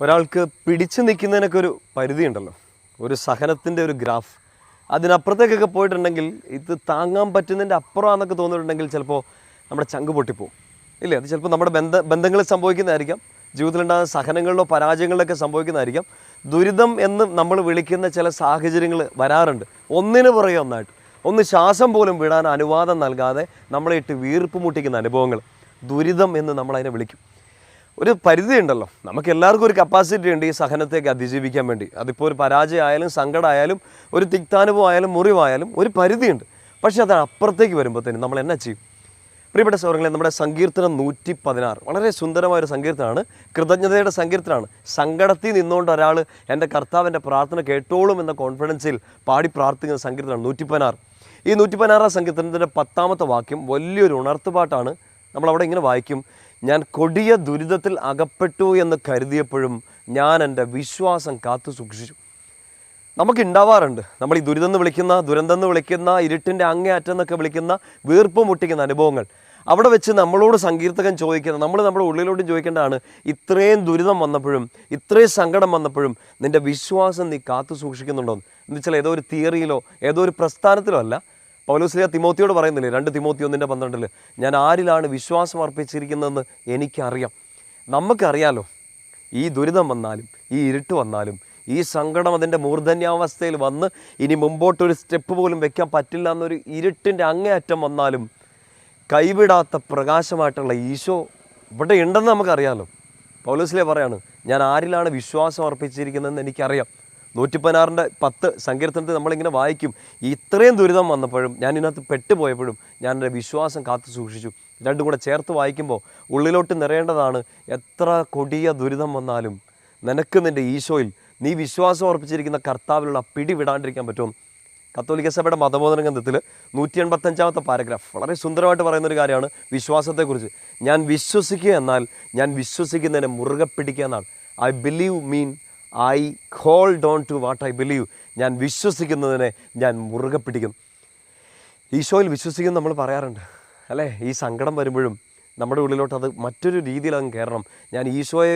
ഒരാൾക്ക് പിടിച്ചു നിൽക്കുന്നതിനൊക്കെ ഒരു പരിധിയുണ്ടല്ലോ, ഒരു സഹനത്തിൻ്റെ ഒരു ഗ്രാഫ്. അതിനപ്പുറത്തേക്കൊക്കെ പോയിട്ടുണ്ടെങ്കിൽ ഇത് താങ്ങാൻ പറ്റുന്നതിൻ്റെ അപ്പുറമാണെന്നൊക്കെ തോന്നിയിട്ടുണ്ടെങ്കിൽ ചിലപ്പോൾ നമ്മുടെ ചങ്ക് പൊട്ടിപ്പോവും ഇല്ലേ. അത് ചിലപ്പോൾ നമ്മുടെ ബന്ധങ്ങളിൽ സംഭവിക്കുന്നതായിരിക്കാം, ജീവിതത്തിലുണ്ടാകുന്ന സഹനങ്ങളിലോ പരാജയങ്ങളിലൊക്കെ സംഭവിക്കുന്നതായിരിക്കാം. ദുരിതം എന്ന് നമ്മൾ വിളിക്കുന്ന ചില സാഹചര്യങ്ങൾ വരാറുണ്ട്, ഒന്നിനു പുറകെ ഒന്നായിട്ട്. ഒന്ന് ശ്വാസം പോലും വിടാൻ അനുവാദം നൽകാതെ നമ്മളെ ഇട്ട് വീർപ്പ് മുട്ടിക്കുന്ന അനുഭവങ്ങൾ ദുരിതം എന്ന് നമ്മളതിനെ വിളിക്കും. ഒരു പരിധി ഉണ്ടല്ലോ, നമുക്ക് എല്ലാവർക്കും ഒരു കപ്പാസിറ്റി ഉണ്ട് ഈ സഹനത്തേക്ക് അതിജീവിക്കാൻ വേണ്ടി. അതിപ്പോൾ ഒരു പരാജയമായാലും സങ്കടമായാലും ഒരു തിക്താനുഭവം ആയാലും മുറിവായാലും ഒരു പരിധിയുണ്ട്. പക്ഷേ അത് അപ്പുറത്തേക്ക് വരുമ്പോഴത്തേനും നമ്മൾ എന്നാ ചെയ്യും? പ്രിയപ്പെട്ട സഹോദരങ്ങളെ, നമ്മുടെ സങ്കീർത്തനം 116 വളരെ സുന്ദരമായൊരു സങ്കീർത്തനമാണ്, കൃതജ്ഞതയുടെ സങ്കീർത്തനമാണ്. സങ്കടത്തിൽ നിന്നുകൊണ്ട് ഒരാൾ എൻ്റെ കർത്താവിൻ്റെ പ്രാർത്ഥന കേട്ടോളും എന്ന കോൺഫിഡൻസിൽ പാടി പ്രാർത്ഥിക്കുന്ന സങ്കീർത്തനമാണ് 116. ഈ 116 സങ്കീർത്തനത്തിൻ്റെ 10ാമത്തെ വാക്യം വലിയൊരു ഉണർത്തുപാട്ടാണ്. നമ്മളവിടെ ഇങ്ങനെ വായിക്കും: ഞാൻ കൊടിയ ദുരിതത്തിൽ അകപ്പെട്ടു എന്ന് കരുതിയപ്പോഴും ഞാൻ എൻ്റെ വിശ്വാസം കാത്തു സൂക്ഷിച്ചു. നമുക്കുണ്ടാവാറുണ്ട്, നമ്മൾ ഈ ദുരിതം എന്ന് വിളിക്കുന്ന, ദുരന്തം എന്ന് വിളിക്കുന്ന, ഇരുട്ടിൻ്റെ അങ്ങേയറ്റം എന്നൊക്കെ വിളിക്കുന്ന വീർപ്പ് മുട്ടിക്കുന്ന അനുഭവങ്ങൾ. അവിടെ വെച്ച് നമ്മളോട് സങ്കീർത്തകൻ ചോദിക്കുന്നത്, നമ്മൾ നമ്മുടെ ഉള്ളിലോട്ട് ചോദിക്കേണ്ടതാണ്, ഇത്രയും ദുരിതം വന്നപ്പോഴും ഇത്രയും സങ്കടം വന്നപ്പോഴും നിൻ്റെ വിശ്വാസം നീ കാത്തു സൂക്ഷിക്കുന്നുണ്ടോ എന്ന് വെച്ചാൽ ഏതോ ഒരു തിയറിയിലോ ഏതോ ഒരു പ്രസ്ഥാനത്തിലോ അല്ല. പൗലോസ് തിമോത്തിയോട് പറയുന്നില്ലേ, 2 തിമോത്തി 1:12, ഞാൻ ആരിലാണ് വിശ്വാസം അർപ്പിച്ചിരിക്കുന്നതെന്ന് എനിക്കറിയാം. നമുക്കറിയാലോ, ഈ ദുരിതം വന്നാലും ഈ ഇരുട്ട് വന്നാലും ഈ സങ്കടം അതിൻ്റെ മൂർധന്യാവസ്ഥയിൽ വന്ന് ഇനി മുമ്പോട്ടൊരു സ്റ്റെപ്പ് പോലും വെക്കാൻ പറ്റില്ല എന്നൊരു ഇരുട്ടിൻ്റെ അങ്ങേയറ്റം വന്നാലും കൈവിടാത്ത പ്രകാശമായിട്ടുള്ള ഈശോ ഇവിടെ ഉണ്ടെന്ന് നമുക്കറിയാമല്ലോ. പൗലോസിലെ പറയാണ്, ഞാൻ ആരിലാണ് വിശ്വാസം അർപ്പിച്ചിരിക്കുന്നതെന്ന് എനിക്കറിയാം. 116:10 സങ്കീർത്തനത്തിൽ നമ്മളിങ്ങനെ വായിക്കും, ഇത്രയും ദുരിതം വന്നപ്പോഴും ഞാൻ ഇതിനകത്ത് പെട്ടുപോയപ്പോഴും ഞാൻ എൻ്റെ വിശ്വാസം കാത്തു സൂക്ഷിച്ചു. രണ്ടും കൂടെ ചേർത്ത് വായിക്കുമ്പോൾ ഉള്ളിലോട്ട് നിറയേണ്ടതാണ്, എത്ര കൊടിയ ദുരിതം വന്നാലും നിനക്ക് നിൻ്റെ ഈശോയിൽ നീ വിശ്വാസം അർപ്പിച്ചിരിക്കുന്ന കർത്താവിലുള്ള പിടി വിടാണ്ടിരിക്കാൻ പറ്റും. കത്തോലിക്ക സഭയുടെ മതബോധന ഗ്രന്ഥത്തിൽ 185ാമത്തെ പാരഗ്രാഫ് വളരെ സുന്ദരമായിട്ട് പറയുന്നൊരു കാര്യമാണ് വിശ്വാസത്തെക്കുറിച്ച്. ഞാൻ വിശ്വസിക്കുക എന്നാൽ ഞാൻ വിശ്വസിക്കുന്നതിനെ മുറുകെ പിടിക്കുക എന്നാണ്. I believe mean I hold on to what I believe. ഞാൻ വിശ്വസിക്കുന്നതിനെ ഞാൻ മുറുകെ പിടിക്കും. ഈശോയിൽ വിശ്വസിക്കുന്ന നമ്മൾ പറയാറുണ്ട് അല്ലേ. ഈ സങ്കടം വരുമ്പോഴും നമ്മുടെ ഉള്ളിലോട്ട് അത് മറ്റൊരു രീതിയിൽ അങ്ങ് കയറണം. ഞാൻ ഈശോയെ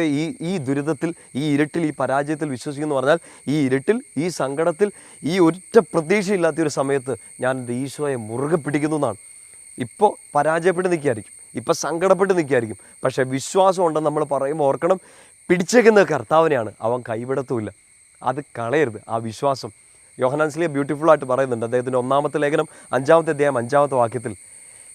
ഈ ദുരിതത്തിൽ, ഈ ഇരുട്ടിൽ, ഈ പരാജയത്തിൽ വിശ്വസിക്കുന്നു പറഞ്ഞാൽ, ഈ ഇരുട്ടിൽ, ഈ സങ്കടത്തിൽ, ഈ ഒറ്റ പ്രതീക്ഷയില്ലാത്തൊരു സമയത്ത് ഞാൻ എൻ്റെ ഈശോയെ മുറുകെ പിടിക്കുന്നു എന്നാണ്. ഇപ്പോൾ പരാജയപ്പെട്ട് നിൽക്കുകയായിരിക്കും, ഇപ്പോൾ സങ്കടപ്പെട്ട് നിൽക്കുകയായിരിക്കും, പക്ഷേ വിശ്വാസം ഉണ്ടെന്ന് നമ്മൾ പറയുമ്പോൾ ഓർക്കണം, പിടിച്ചേക്കുന്ന കർത്താവിനെയാണ്, അവൻ കൈവിടത്തുമില്ല. അത് കളയരുത് ആ വിശ്വാസം. യോഹന്നാൻ സ്ലീഹ ബ്യൂട്ടിഫുള്ളായിട്ട് പറയുന്നുണ്ട് അദ്ദേഹത്തിൻ്റെ 1-ാമത്തെ ലേഖനം 5-ാമത്തെ അധ്യായം 5-ാമത്തെ വാക്യത്തിൽ,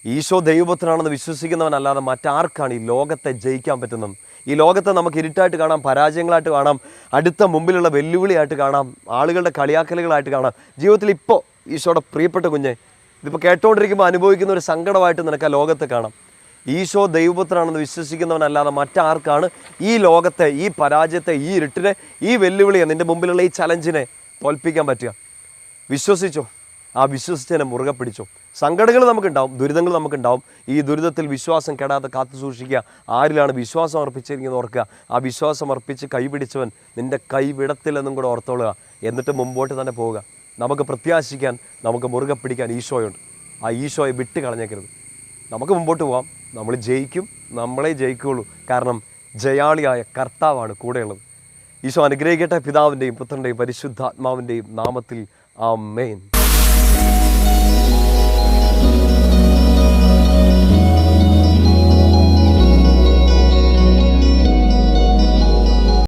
ഈശോ ദൈവപുത്രനാണെന്ന് വിശ്വസിക്കുന്നവനല്ലാതെ മറ്റാർക്കാണ് ഈ ലോകത്തെ ജയിക്കാൻ പറ്റുന്നത്? ഈ ലോകത്തെ നമുക്ക് ഇരുട്ടായിട്ട് കാണാം, പരാജയങ്ങളായിട്ട് കാണാം, അടുത്ത മുമ്പിലുള്ള വെല്ലുവിളിയായിട്ട് കാണാം, ആളുകളുടെ കളിയാക്കലുകളായിട്ട് കാണാം. ജീവിതത്തിൽ ഇപ്പോൾ ഈശോയുടെ പ്രിയപ്പെട്ട കുഞ്ഞെ, ഇതിപ്പോൾ കേട്ടോണ്ടിരിക്കുമ്പോൾ അനുഭവിക്കുന്ന ഒരു സങ്കടമായിട്ട് നിനക്ക് ആ ലോകത്തെ കാണാം. ഈശോ ദൈവപുത്രനാണെന്ന് വിശ്വസിക്കുന്നവനല്ലാതെ മറ്റാർക്കാണ് ഈ ലോകത്തെ, ഈ പരാജയത്തെ, ഈ ഇരുട്ടിനെ, ഈ വെല്ലുവിളിയെ, നിൻ്റെ മുമ്പിലുള്ള ഈ ചലഞ്ചിനെ തോൽപ്പിക്കാൻ പറ്റുക? വിശ്വസിച്ചോ, ആ വിശ്വസിച്ചതിനെ മുറുകെ പിടിച്ചോ. സങ്കടങ്ങൾ നമുക്കുണ്ടാവും, ദുരിതങ്ങൾ നമുക്കുണ്ടാവും. ഈ ദുരിതത്തിൽ വിശ്വാസം കെടാതെ കാത്തു സൂക്ഷിക്കുക. ആരിലാണ് വിശ്വാസം അർപ്പിച്ചിരിക്കുന്നത് ഓർക്കുക. ആ വിശ്വാസം അർപ്പിച്ച് കൈപിടിച്ചവൻ നിൻ്റെ കൈ വിടത്തില്ലെന്നും കൂടെ ഓർത്തോളുക. എന്നിട്ട് മുമ്പോട്ട് തന്നെ പോവുക. നമുക്ക് പ്രത്യാശിക്കാൻ, നമുക്ക് മുറുകെ പിടിക്കാൻ ഈശോയുണ്ട്. ആ ഈശോയെ വിട്ട് കളഞ്ഞേക്കരുത്. നമുക്ക് മുമ്പോട്ട് പോകാം, നമ്മൾ ജയിക്കും, നമ്മളെ ജയിക്കുകയുള്ളൂ. കാരണം ജയാളിയായ കർത്താവാണ് കൂടെയുള്ളത്. ഈശോ അനുഗ്രഹിക്കട്ടെ. പിതാവിൻ്റെയും പുത്രൻ്റെയും പരിശുദ്ധാത്മാവിൻ്റെയും നാമത്തിൽ ആമേൻ.